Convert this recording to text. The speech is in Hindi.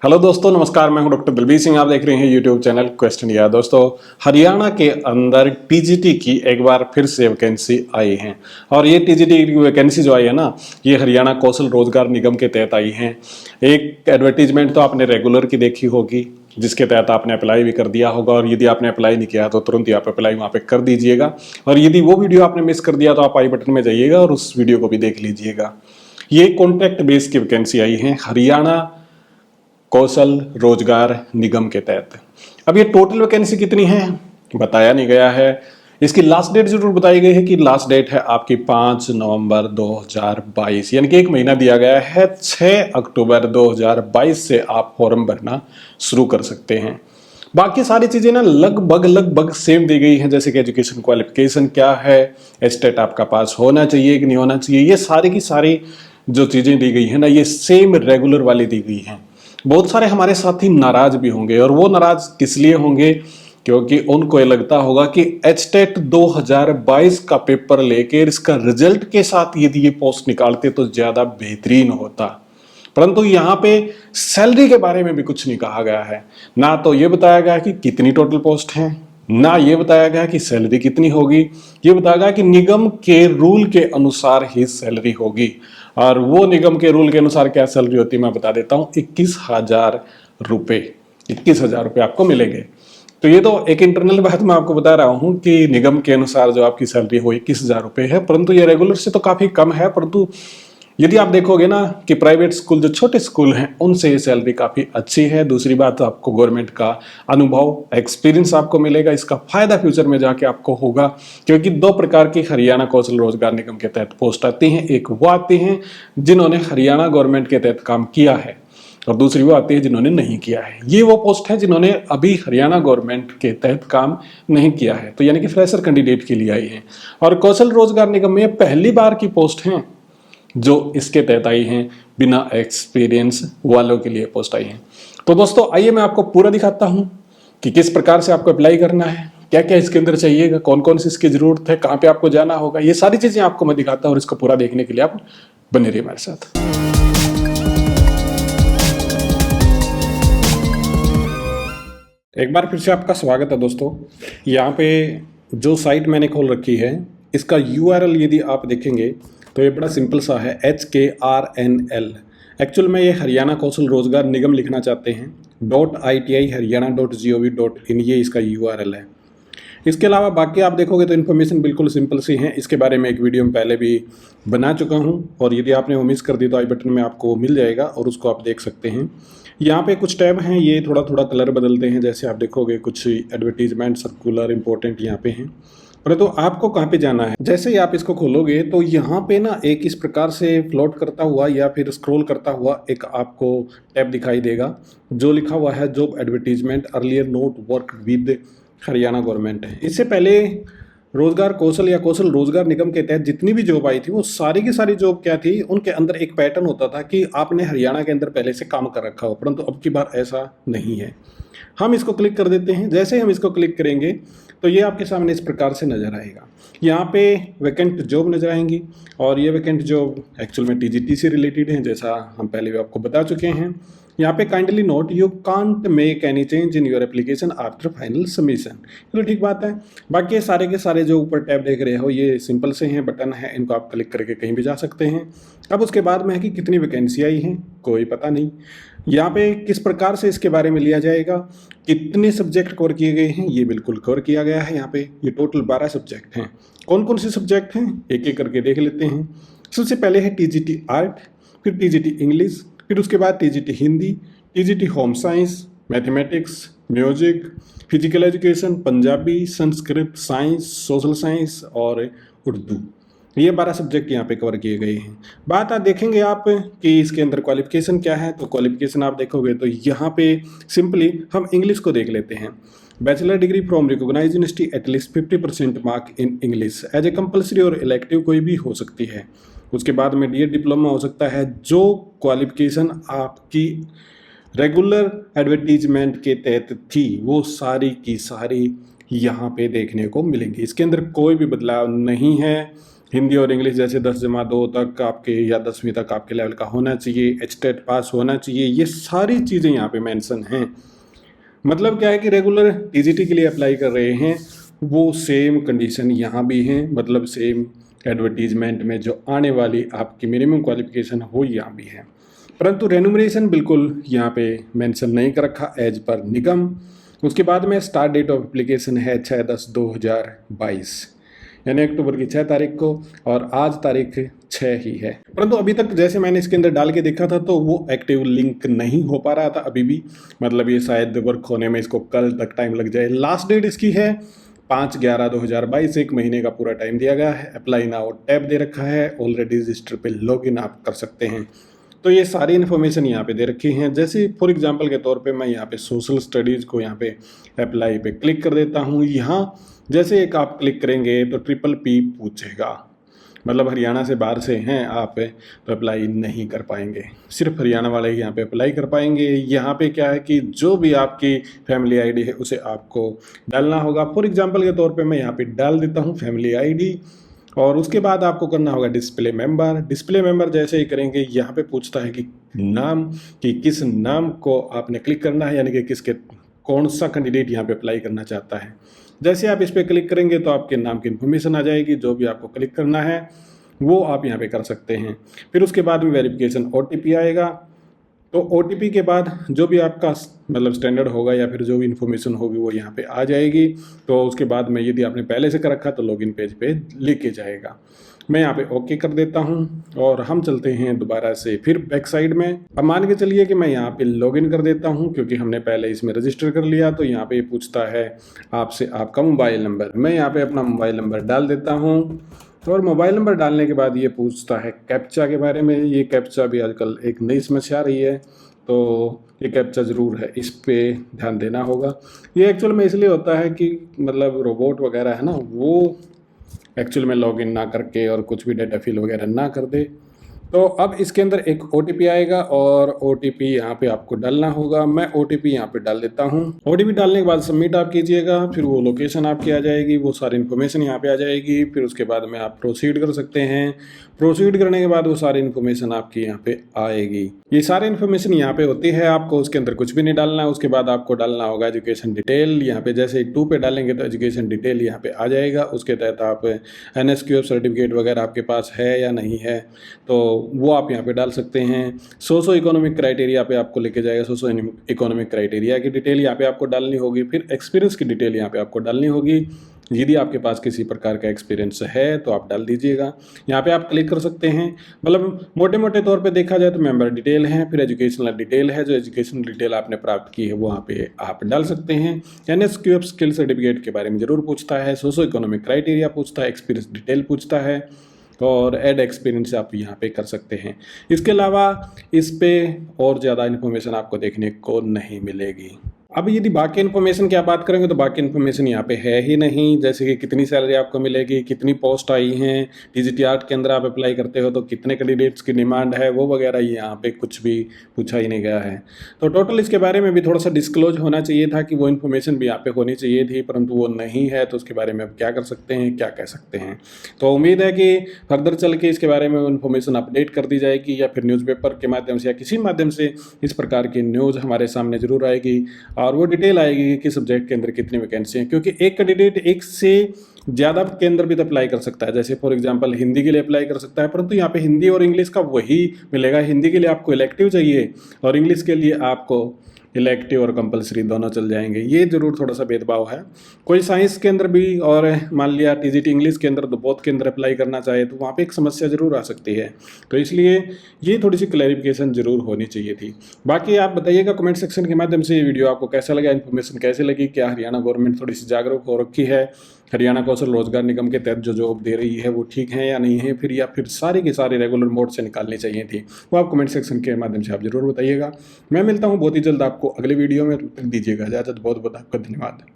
हेलो दोस्तों, नमस्कार। मैं हूं डॉक्टर दलबीर सिंह। आप देख रहे हैं यूट्यूब चैनल क्वेश्चन या। दोस्तों, हरियाणा के अंदर टीजीटी की एक बार फिर से वैकेंसी आई है और ये टीजीटी की वैकेंसी जो आई है ना, ये हरियाणा कौशल रोजगार निगम के तहत आई है। एक एडवर्टीजमेंट तो आपने रेगुलर की देखी होगी, जिसके तहत आपने अप्लाई भी कर दिया होगा, और यदि आपने अप्लाई नहीं किया तो तुरंत ही आप अप्लाई वहाँ पे कर दीजिएगा। और यदि वो वीडियो आपने मिस कर दिया तो आप आई बटन में जाइएगा और उस वीडियो को भी देख लीजिएगा। ये कॉन्ट्रैक्ट बेस की वैकेंसी आई है हरियाणा कौशल रोजगार निगम के तहत। अब ये टोटल वैकेंसी कितनी है बताया नहीं गया है। इसकी लास्ट डेट जरूर बताई गई है कि लास्ट डेट है आपकी 5 नवंबर 2022, यानी कि एक महीना दिया गया है। 6 अक्टूबर 2022 से आप फॉर्म भरना शुरू कर सकते हैं। बाकी सारी चीजें ना लगभग सेम दी गई हैं, जैसे कि एजुकेशन क्वालिफिकेशन क्या है, स्टेट आपका पास होना चाहिए कि नहीं होना चाहिए, ये सारी की सारी जो चीजें दी गई है ना, ये सेम रेगुलर वाली दी गई हैं। बहुत सारे हमारे साथी नाराज भी होंगे, और वो नाराज किस लिए होंगे, क्योंकि उनको ये लगता होगा कि एचटेट 2022 का पेपर लेकर इसका रिजल्ट के साथ यदि ये पोस्ट निकालते तो ज्यादा बेहतरीन होता। परंतु यहाँ पे सैलरी के बारे में भी कुछ नहीं कहा गया है। ना तो ये बताया गया कि कितनी टोटल पोस्ट है, ना ये बताया गया कि सैलरी कितनी होगी। ये बताया गया कि निगम के रूल के अनुसार ही सैलरी होगी, और वो निगम के रूल के अनुसार क्या सैलरी होती है मैं बता देता हूँ। 21,000 रुपये, 21,000 रुपये आपको मिलेंगे। तो ये तो एक इंटरनल बात मैं आपको बता रहा हूँ कि निगम के अनुसार जो आपकी सैलरी हो 21,000 रुपये है, परंतु ये रेगुलर से तो काफी कम है। परंतु यदि आप देखोगे ना कि प्राइवेट स्कूल, जो छोटे स्कूल हैं, उनसे ये सैलरी काफ़ी अच्छी है। दूसरी बात, आपको गवर्नमेंट का अनुभव, एक्सपीरियंस आपको मिलेगा। इसका फायदा फ्यूचर में जाके आपको होगा, क्योंकि 2 प्रकार की हरियाणा कौशल रोजगार निगम के तहत पोस्ट आती हैं। एक वो आती हैं जिन्होंने हरियाणा गवर्नमेंट के तहत काम किया है, और दूसरी वो आती है जिन्होंने नहीं किया है। ये वो पोस्ट है जिन्होंने अभी हरियाणा गवर्नमेंट के तहत काम नहीं किया है, तो यानी कि फ्रेशर कैंडिडेट के लिए आई है। और कौशल रोजगार निगम में पहली बार की पोस्ट है जो इसके तहत आई हैं, बिना एक्सपीरियंस वालों के लिए पोस्ट आई हैं। तो दोस्तों, आइए मैं आपको पूरा दिखाता हूं कि किस प्रकार से आपको अप्लाई करना है, क्या क्या इसके अंदर चाहिएगा, कौन कौन सी इसकी जरूरत है, कहां पे आपको जाना होगा। ये सारी चीजें आपको मैं दिखाता हूं, और इसको पूरा देखने के लिए आप बने रहिए हमारे साथ। एक बार फिर से आपका स्वागत है दोस्तों। यहाँ पे जो साइट मैंने खोल रखी है, इसका URL यदि आप देखेंगे तो ये बड़ा सिंपल सा है, HKRNL। एक्चुअल में ये हरियाणा कौशल रोजगार निगम लिखना चाहते हैं, .ITI-haryana.gov.in, ये इसका URL है। इसके अलावा बाकी आप देखोगे तो इन्फॉर्मेशन बिल्कुल सिंपल सी है। इसके बारे में एक वीडियो में पहले भी बना चुका हूँ, और यदि आपने वो मिस कर दी तो आई बटन में आपको मिल जाएगा और उसको आप देख सकते हैं। यहाँ पे कुछ टैब हैं, ये थोड़ा थोड़ा कलर बदलते हैं। जैसे आप देखोगे कुछ एडवर्टीजमेंट, सर्कुलर, इंपॉर्टेंट यहाँ पे हैं। परंतु आपको कहाँ पे जाना है, जैसे ही आप इसको खोलोगे तो यहाँ पे ना एक इस प्रकार से फ्लोट करता हुआ या फिर स्क्रॉल करता हुआ एक आपको टैब दिखाई देगा, जो लिखा हुआ है job advertisement earlier note work with Haryana government है। इससे पहले रोजगार कौशल या कौशल रोजगार निगम के तहत जितनी भी जॉब आई थी, वो सारी की सारी जॉब क्या थी, उनके अंदर एक पैटर्न होता था कि आपने हरियाणा के अंदर पहले से काम कर रखा हो। परंतु अब की बार ऐसा नहीं है। हम इसको क्लिक कर देते हैं। जैसे ही हम इसको क्लिक करेंगे तो ये आपके सामने इस प्रकार से नजर आएगा। यहाँ पे वैकेंट जॉब नजर आएंगी, और ये वैकेंट जॉब एक्चुअल में टीजीटी से रिलेटेड है, जैसा हम पहले भी आपको बता चुके हैं। यहाँ पे kindly note you can't make any change in your application after final submission. चलो ठीक बात है। बाकी सारे के सारे जो ऊपर टैब देख रहे हो, ये सिंपल से हैं, बटन है, इनको आप क्लिक करके कहीं भी जा सकते हैं। अब उसके बाद में है कि कितनी वैकेंसी आई है, कोई पता नहीं। यहाँ पे किस प्रकार से इसके बारे में लिया जाएगा, कितने सब्जेक्ट कवर किए गए हैं, ये बिल्कुल कवर किया गया है। यहाँ पे ये टोटल 12 सब्जेक्ट हैं। कौन कौन से सब्जेक्ट हैं एक एक करके देख लेते हैं। सबसे पहले है टीजीटी आर्ट, फिर टीजीटी इंग्लिश, फिर उसके बाद TGT Hindi, TGT home science, mathematics, music, physical education, Punjabi, Sanskrit, science, social science और उर्दू। ये 12 सब्जेक्ट यहाँ पे कवर किए गए हैं। बात आप देखेंगे आप कि इसके अंदर क्वालिफिकेशन क्या है, तो क्वालिफिकेशन आप देखोगे तो यहाँ पे सिंपली हम इंग्लिश को देख लेते हैं। Bachelor degree from recognised university at least 50% mark in English as a compulsory और इलेक्टिव कोई भी हो सकती है। उसके बाद में डीएड डिप्लोमा हो सकता है। जो क्वालिफिकेशन आपकी रेगुलर एडवर्टीजमेंट के तहत थी, वो सारी की सारी यहाँ पे देखने को मिलेंगी। इसके अंदर कोई भी बदलाव नहीं है। हिंदी और इंग्लिश जैसे 10-2 तक आपके या 10वीं तक आपके लेवल का होना चाहिए, एचटेट पास होना चाहिए, ये सारी चीज़ें यहाँ पे मेंशन हैं। मतलब क्या है कि रेगुलर टीजीटी के लिए अप्लाई कर रहे हैं वो सेम कंडीशन यहाँ भी हैं, मतलब सेम एडवर्टीजमेंट में जो आने वाली आपकी मिनिमम क्वालिफिकेशन हो यहाँ भी है, परंतु रेन्यूमरेशन बिल्कुल यहाँ पे मेंशन नहीं कर रखा एज पर निगम। उसके बाद में स्टार्ट डेट ऑफ एप्लीकेशन है 6/10/2022 यानी अक्टूबर की 6 तारीख को, और आज तारीख 6 ही है। परंतु अभी तक जैसे मैंने इसके अंदर डाल के देखा था तो वो एक्टिव लिंक नहीं हो पा रहा था अभी भी, मतलब ये शायद वर्क होने में इसको कल तक टाइम लग जाए। लास्ट डेट इसकी है 5/11/2022, 1 महीने का पूरा टाइम दिया गया है। अप्लाई नाउ टैब दे रखा है, ऑलरेडी रजिस्टर पे लॉगिन आप कर सकते हैं। तो ये सारी इन्फॉर्मेशन यहाँ पे दे रखी हैं। जैसे फॉर एग्जांपल के तौर पे मैं यहाँ पे सोशल स्टडीज़ को यहाँ पे अप्लाई पे क्लिक कर देता हूँ। यहाँ जैसे एक आप क्लिक करेंगे तो PPP पूछेगा, मतलब हरियाणा से बाहर से हैं आप तो अप्लाई नहीं कर पाएंगे, सिर्फ हरियाणा वाले ही यहाँ पे अप्लाई कर पाएंगे। यहाँ पे क्या है कि जो भी आपकी फैमिली आईडी है उसे आपको डालना होगा। फॉर एग्जांपल के तौर पे मैं यहाँ पे डाल देता हूँ फैमिली आईडी, और उसके बाद आपको करना होगा डिस्प्ले मेंबर। डिस्प्ले मेंबर जैसे ही करेंगे यहाँ पे पूछता है कि नाम, कि किस नाम को आपने क्लिक करना है, यानी कि किसके कौन सा कैंडिडेट यहाँ पे अप्लाई करना चाहता है। जैसे आप इस पर क्लिक करेंगे तो आपके नाम की इन्फॉर्मेशन आ जाएगी, जो भी आपको क्लिक करना है वो आप यहाँ पे कर सकते हैं। फिर उसके बाद में वेरिफिकेशन OTP आएगा, तो OTP के बाद जो भी आपका मतलब स्टैंडर्ड होगा या फिर जो भी इन्फॉर्मेशन होगी वो यहाँ पे आ जाएगी। तो उसके बाद में यदि आपने पहले से कर रखा तो लॉगिन पेज पे लेके जाएगा। मैं यहाँ पे ओके कर देता हूँ और हम चलते हैं दोबारा से फिर बैक साइड में। अब मान के चलिए कि मैं यहाँ पे लॉगिन कर देता हूँ, क्योंकि हमने पहले इसमें रजिस्टर कर लिया। तो यहाँ पे पूछता है आपसे आपका मोबाइल नंबर, मैं यहाँ पे अपना मोबाइल नंबर डाल देता हूँ, और मोबाइल नंबर डालने के बाद ये पूछता है कैप्चा के बारे में। ये कैप्चा भी आजकल एक नई समस्या आ रही है, तो ये कैप्चा ज़रूर है, इस पे ध्यान देना होगा। ये एक्चुअल में इसलिए होता है कि मतलब रोबोट वगैरह है ना, वो एक्चुअल में लॉगिन ना करके और कुछ भी डाटा फिल वगैरह ना कर दे। तो अब इसके अंदर एक OTP आएगा और OTP यहाँ पे आपको डालना होगा। मैं OTP यहाँ पे डाल देता हूँ। OTP डालने के बाद सबमिट आप कीजिएगा, फिर वो लोकेशन आपकी आ जाएगी, वो सारी इन्फॉर्मेशन यहाँ पे आ जाएगी। फिर उसके बाद में आप प्रोसीड कर सकते हैं। प्रोसीड करने के बाद वो सारी इन्फॉर्मेशन आपकी यहाँ पे आएगी। ये सारी इन्फॉर्मेशन यहाँ पे होती है, आपको उसके अंदर कुछ भी नहीं डालना है। उसके बाद आपको डालना होगा एजुकेशन डिटेल। यहाँ पे जैसे 2 पे डालेंगे तो एजुकेशन डिटेल यहाँ पे आ जाएगा। उसके तहत आप NSQF सर्टिफिकेट वगैरह आपके पास है या नहीं है तो वो आप यहाँ पे डाल सकते हैं। सोशो इकोनॉमिक क्राइटेरिया पे आपको लेके जाएगा। सोशो इकोनॉमिक क्राइटेरिया की डिटेल यहाँ पे आपको डालनी होगी। फिर एक्सपीरियंस की डिटेल यहाँ पे आपको डालनी होगी। यदि आपके पास किसी प्रकार का एक्सपीरियंस है तो आप डाल दीजिएगा। यहाँ पे आप क्लिक कर सकते हैं। मतलब मोटे मोटे तौर पे देखा जाए तो मेंबर डिटेल है, फिर एजुकेशनल डिटेल है। जो एजुकेशनल डिटेल आपने प्राप्त की है वो वहाँ पे आप डाल सकते हैं। NSQF स्किल सर्टिफिकेट के बारे में ज़रूर पूछता है, सोशो इकोनॉमिक क्राइटेरिया पूछता है, एक्सपीरियंस डिटेल पूछता है, और ऐड एक्सपीरियंस आप यहाँ पे कर सकते हैं। इसके अलावा इस पे और ज़्यादा इन्फॉर्मेशन आपको देखने को नहीं मिलेगी। अब यदि बाकी इन्फॉर्मेशन की आप बात करेंगे तो बाकी इन्फॉर्मेशन यहाँ पे है ही नहीं, जैसे कि कितनी सैलरी आपको मिलेगी, कितनी पोस्ट आई हैं, TGT के अंदर आप अप्लाई करते हो तो कितने कैंडिडेट्स की डिमांड है, वो वगैरह यहाँ पे कुछ भी पूछा ही नहीं गया है। तो टोटल इसके बारे में भी थोड़ा सा डिस्क्लोज होना चाहिए था कि वो इन्फॉर्मेशन भी यहाँ पे होनी चाहिए थी, परंतु वो नहीं है। तो उसके बारे में अब क्या कर सकते हैं, क्या कह सकते हैं। तो उम्मीद है कि फर्दर चल के इसके बारे में इन्फॉर्मेशन अपडेट कर दी जाएगी, या फिर न्यूज़पेपर के माध्यम से या किसी माध्यम से इस प्रकार की न्यूज़ हमारे सामने ज़रूर आएगी, और वो डिटेल आएगी कि किस सब्जेक्ट के अंदर कितनी वैकेंसी है। क्योंकि एक कैंडिडेट एक से ज़्यादा के अंदर भी तो अप्लाई कर सकता है। जैसे फॉर एग्जांपल हिंदी के लिए अप्लाई कर सकता है, परंतु यहाँ पे हिंदी और इंग्लिश का वही मिलेगा। हिंदी के लिए आपको इलेक्टिव चाहिए और इंग्लिश के लिए आपको इलेक्टिव और कंपलसरी दोनों चल जाएंगे। ये जरूर थोड़ा सा भेदभाव है। कोई साइंस के अंदर भी और मान लिया TGT इंग्लिश के अंदर तो बोथ के अंदर अप्लाई करना चाहे तो वहाँ पे एक समस्या जरूर आ सकती है। तो इसलिए ये थोड़ी सी क्लैरिफिकेशन जरूर होनी चाहिए थी। बाकी आप बताइएगा कमेंट सेक्शन के माध्यम से ये वीडियो आपको कैसा लगा, इन्फॉर्मेशन कैसे लगी, क्या हरियाणा गवर्नमेंट थोड़ी सी जागरूक हो रखी है, हरियाणा कौशल रोजगार निगम के तहत जो जॉब दे रही है वो ठीक है या नहीं है, फिर या फिर सारी की सारी रेगुलर मोड से निकालनी चाहिए थी, वो आप कमेंट सेक्शन के माध्यम से आप जरूर बताइएगा। मैं मिलता हूँ बहुत ही जल्द आपको अगले वीडियो में। दीजिएगा इजाजत, बहुत बहुत आपका धन्यवाद।